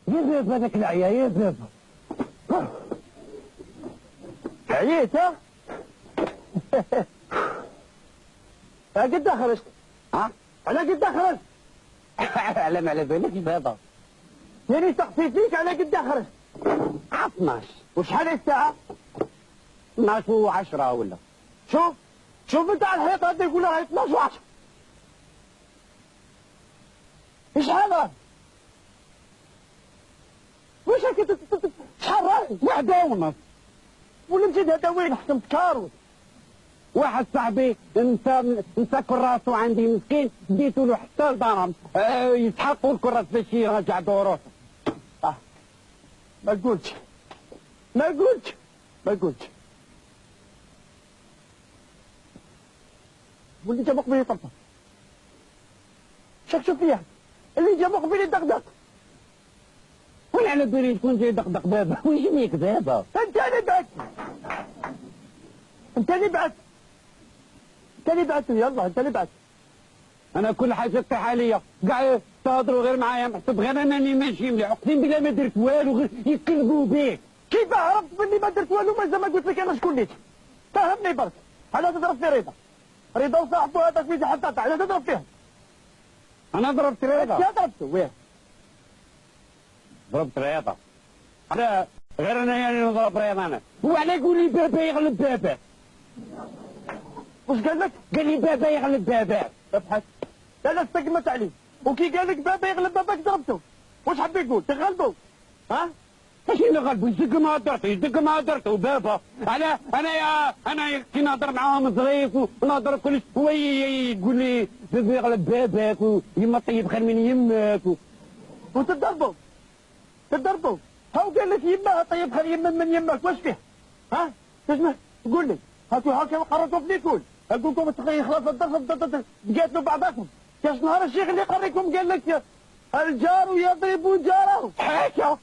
يا بابا هذاك العيا يا بابا. عييت ها؟ قد خرجت؟ ها؟ على قد خرجت؟ على ما على بالك بابا. يعني تقصي فيك على قد خرجت؟ 12. وشحال الساعة؟ 12 و10 ولا. شوف انت على الحيط هذا يقول لها 12 و10. شحال هذا؟ واش هكا شحال راهي؟ 1:30. ولا مشيت هذا وين حكمت كاروت؟ واحد صاحبي نسى كراسو عندي مسكين ديتو له حتى لدارهم يسحقوا الكراس باش يرجع دوروسه. ما قلتش واللي جا مقبل يطبطب. شوف فيها اللي جا مقبل يدقدق. وين على بالي تكون جاي دقدق بابا؟ وين جميك بابا؟ انت اللي بعت يلا انت اللي بعت. انا كل حاجه تطيح عليا كاع تهضروا غير معايا نحسب غير انني ماشي مليح. اقسم بالله ما درت والو غير يكذبوا بيك. كيف عرفت بلي ما درت والو؟ مازال ما قلت لك انا شكون ليك. فهمني برك. على تضرب في رضا وصاحبه هذاك في حتى على تضرب فيها. انا ضربت رضا. يا ضربته وين؟ ضربت رضا. لا غير انا يعني نضرب رضا انا. وعلى يقول لي بابا يغلب بابا. وش قال لك؟ قال لي بابا يغلب بابا. ابحث. لا استقمت عليه. وكي قال لك بابا يغلب باباك ضربته. واش حب يقول؟ تغلبوا؟ ها؟ ماشي نغلبوا يدق ما درته بابا. انا كي نهضر معاهم ظريف ونهضر كلش هو يقول لي بابا يغلب باباك ويما طيب خير من يمك وتضربوا. هاو قال لك يما طيب خير من يمك. واش فيه؟ ها؟ تسمع؟ قول لي. هاكا قررتوا في ليكول. اقول لكم خلاص الضرب تقاتلوا بعضكم. كاش نهار الشيخ اللي قريكم قال لك الجار يضرب جاره. حاشا.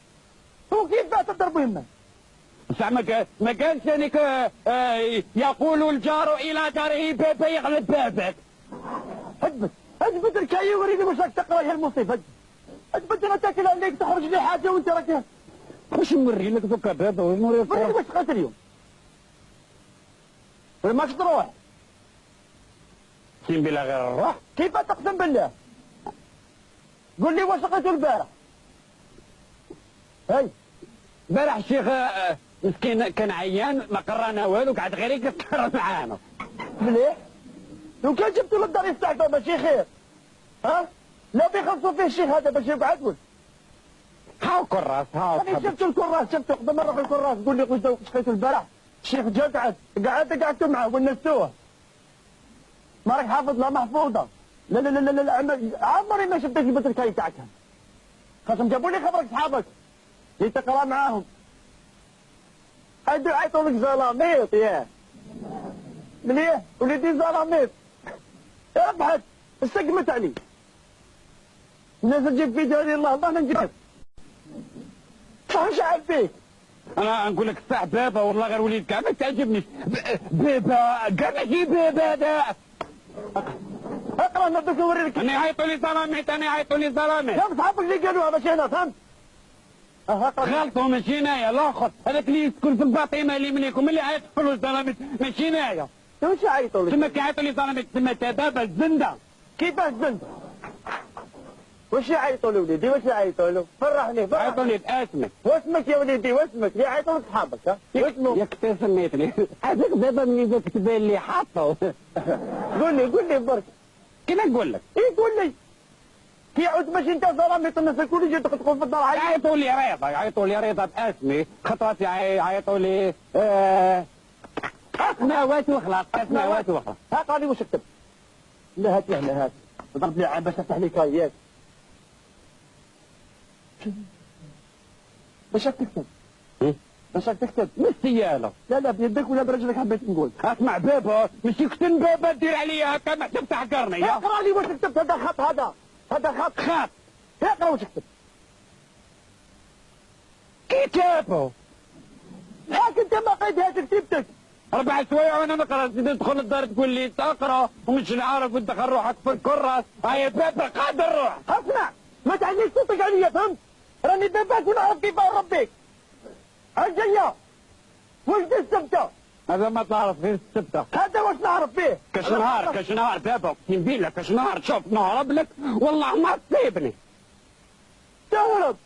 وكيف تضربوا يمك؟ ما قالش انك يقول الجار الى جاره بابا يغلب بابك. اثبت الكاي وريني واش راك تقرا يا المصيبه. اثبت انا تاكل عليك تخرج لي حاجه وانت راك واش نوري لك دوكا بابا ونوريك واش تقاتل اليوم. ماكش تروح. اقسم بالله غير الروح. كيف تقسم بالله؟ قول لي واش لقيتو البارح؟ هاي البارح الشيخ مسكين كان عيان ما قرانا والو قعد غير يقصر معانا. مليح. لو كان جبتو للدار يفتح ماشي خير. ها؟ لا بيخلصوا فيه الشيخ هذا باش يقعد له. هاو كراس هاو. انا شفتو الكراس قبل ما نروح الكراس قول لي واش لقيتو البارح؟ الشيخ جا قعدتوا معاه ونستوه. ما راك حافظ لا محفوظه. لا عمري ما شفتك جبت الكاي تاعك. خاصهم جابوا لي خبرك صحابك اللي تقرا معاهم. هادو عيطوا لك زلاميط ياه. مليح وليدي زلاميط. ابحث استقمت علي. الناس تجيب في داري الله انا نجيب. فاش عاد فيك؟ انا نقول لك صح بابا والله غير وليد كاع ما تعجبنيش. بابا كاع ماشي بابا هذا. اقرا نبداك نوريك. انا عيطوا لي ظلاميط. يا صحابك اللي قالوها ماشي انا فهمت. غلطوا ماشي انايا الاخر هذاك اللي يسكن في الباطيمه اللي منكم اللي عيطوا له ظلاميط ماشي انايا. واش عيطوا لك؟ تما كيعيطوا لي ظلاميط تما بابا الزنده. كيفاش زنده؟ واش يعيطوا له وليدي؟ واش يعيطوا له؟ فرحني. عيطوا لي باسمك. واسمك يا وليدي واسمك؟ اللي عيطوا لك صحابك ها؟ واسمه؟ ياك سميتني. هذاك دابا ملي كتب لي حاطه. قول لي برك. كيف نقول لك؟ ايه قول لي. كي يعود ماشي انت زراميط الناس الكل يجي تدخل في الدار. يعيطوا لي رضا باسمي خطرات يعيطوا لي اسماوات وخلاص. ها قال لي واش كتب؟ لا هات ضرب لي عام باش افتح لي كايات. باش تكتب؟ باش تكتب؟ بالسيالة. لا بيدك ولا برجلك حبيت نقول. اسمع بابا مش يكتب بابا دير عليا هكا ما حسبت تحقرني. اقرا لي واش كتبت. هذا خط هذا خط. اقرا واش كتبت. كتابه. هاك انت ما قيدهاش كتبتك. 4 سوايع وانا نقرا تدخل الدار تقول لي تقرا ومش نعرف وتدخل روحك في الكراس. هاي بابا قادر روح. اسمع ما تعليش صوتك عليا فهمت؟ راني باباك ونعرف كيف نربيك. هالجاية واش دي السبتة؟ هذا ما تعرف غير السبتة. هذا واش نعرف فيه؟ كاش نهار بابا اقسم بالله كاش نهار شوف نهرب لك والله ما تصيبني. تهرب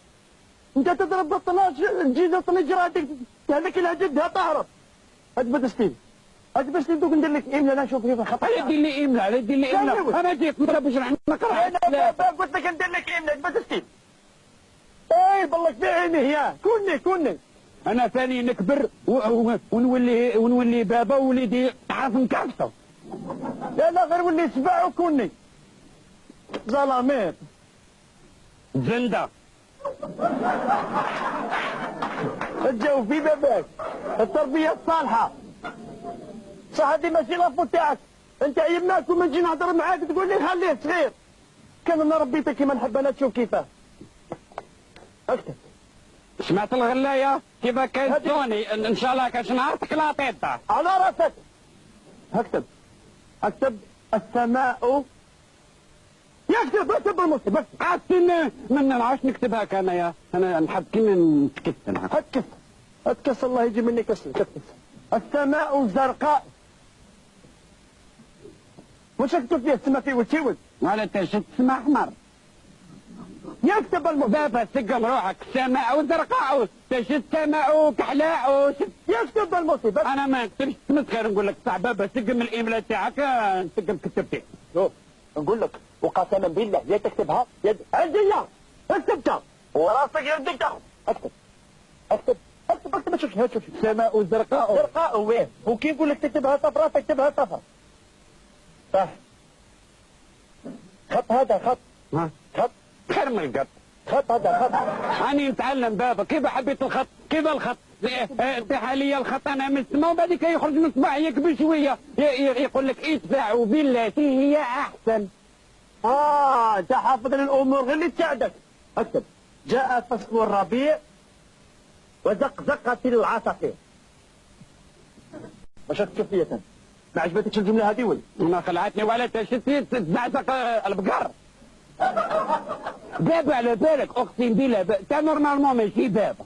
انت تضرب بالطناش تجي تطنج راسك هذاك الهجدها تهرب. اجبد ستيل اجبد ستيل دوك ندير لك املا انا نشوف كيف خطا. لا دير لي املا لا دير لي املا انا جيت مرة باش نقرا. انا قلت لك ندير لك املا اجبد ستيل. اي بالله في عيني يا كوني انا ثاني نكبر ونولي بابا ووليدي تعرف نكعبته. لا غير ولي سبع وكوني ظلامات زنده تجاوب في باباك التربيه الصالحه صح. هذه ماشي لافو تاعك انت يماك وما نجي نهضر معاك تقول لي خليه صغير. كان انا ربيتك كيما نحب انا تشوف كيفاه. اكتب سمعت الغلايه كيف كانت توني ان شاء الله كاش نهار تكلاطيطه على راسك. اكتب السماء. اكتب المصيبة بس. عاد ما نعرفش نكتبها كان يا انا نحب كيما نتكتب. هتكس الله يجي مني كسر. كتكس السماء زرقاء. وش اكتب فيها السماء فيه وتشيوز ولا تشد سما احمر. يكتب المصيبة بابا سقم روحك سماء زرقاء تشد سماء كحلاء. يكتب المصيبة. انا ما نكتبش خير نقول لك صح بابا سقم الايميل تاعك سقم كتبتي. شوف نقول لك وقسما بالله يا تكتبها يا عندي اكتبتها وراسك يدك تاخذ. اكتب شوف سماء زرقاء وين وكي نقول لك تكتبها صفراء تكتبها صفراء صح. خط هذا خط خير من القط. خط هذا خط. أنا نتعلم بابا كيف حبيت الخط كيف الخط تاع لي الخط انا من السماء وبعديك يخرج من الصباح يكبر شويه يقول لك ادفع بالتي هي احسن. انت حافظ الامور غير اللي تساعدك. اكتب جاء فصل الربيع وزقزقت العصافير. واش تشوف فيا انت؟ ما عجبتكش الجمله هذه ولا؟ ما خلعتني ولا تشتي تزعزق البقر. بابا على بالك اقسم بالله تا نورمالمون ماشي بابا.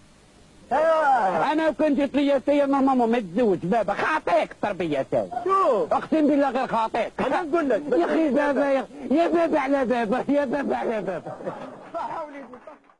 انا كنت جيت لي سيا نورمالمون ما تزوج بابا خاطيك التربيه تاعي. شوف اقسم بالله غير خاطيك. انا نقول لك يا اخي بابا يا بابا على بابا يا بابا على بابا. صح وليدي صح.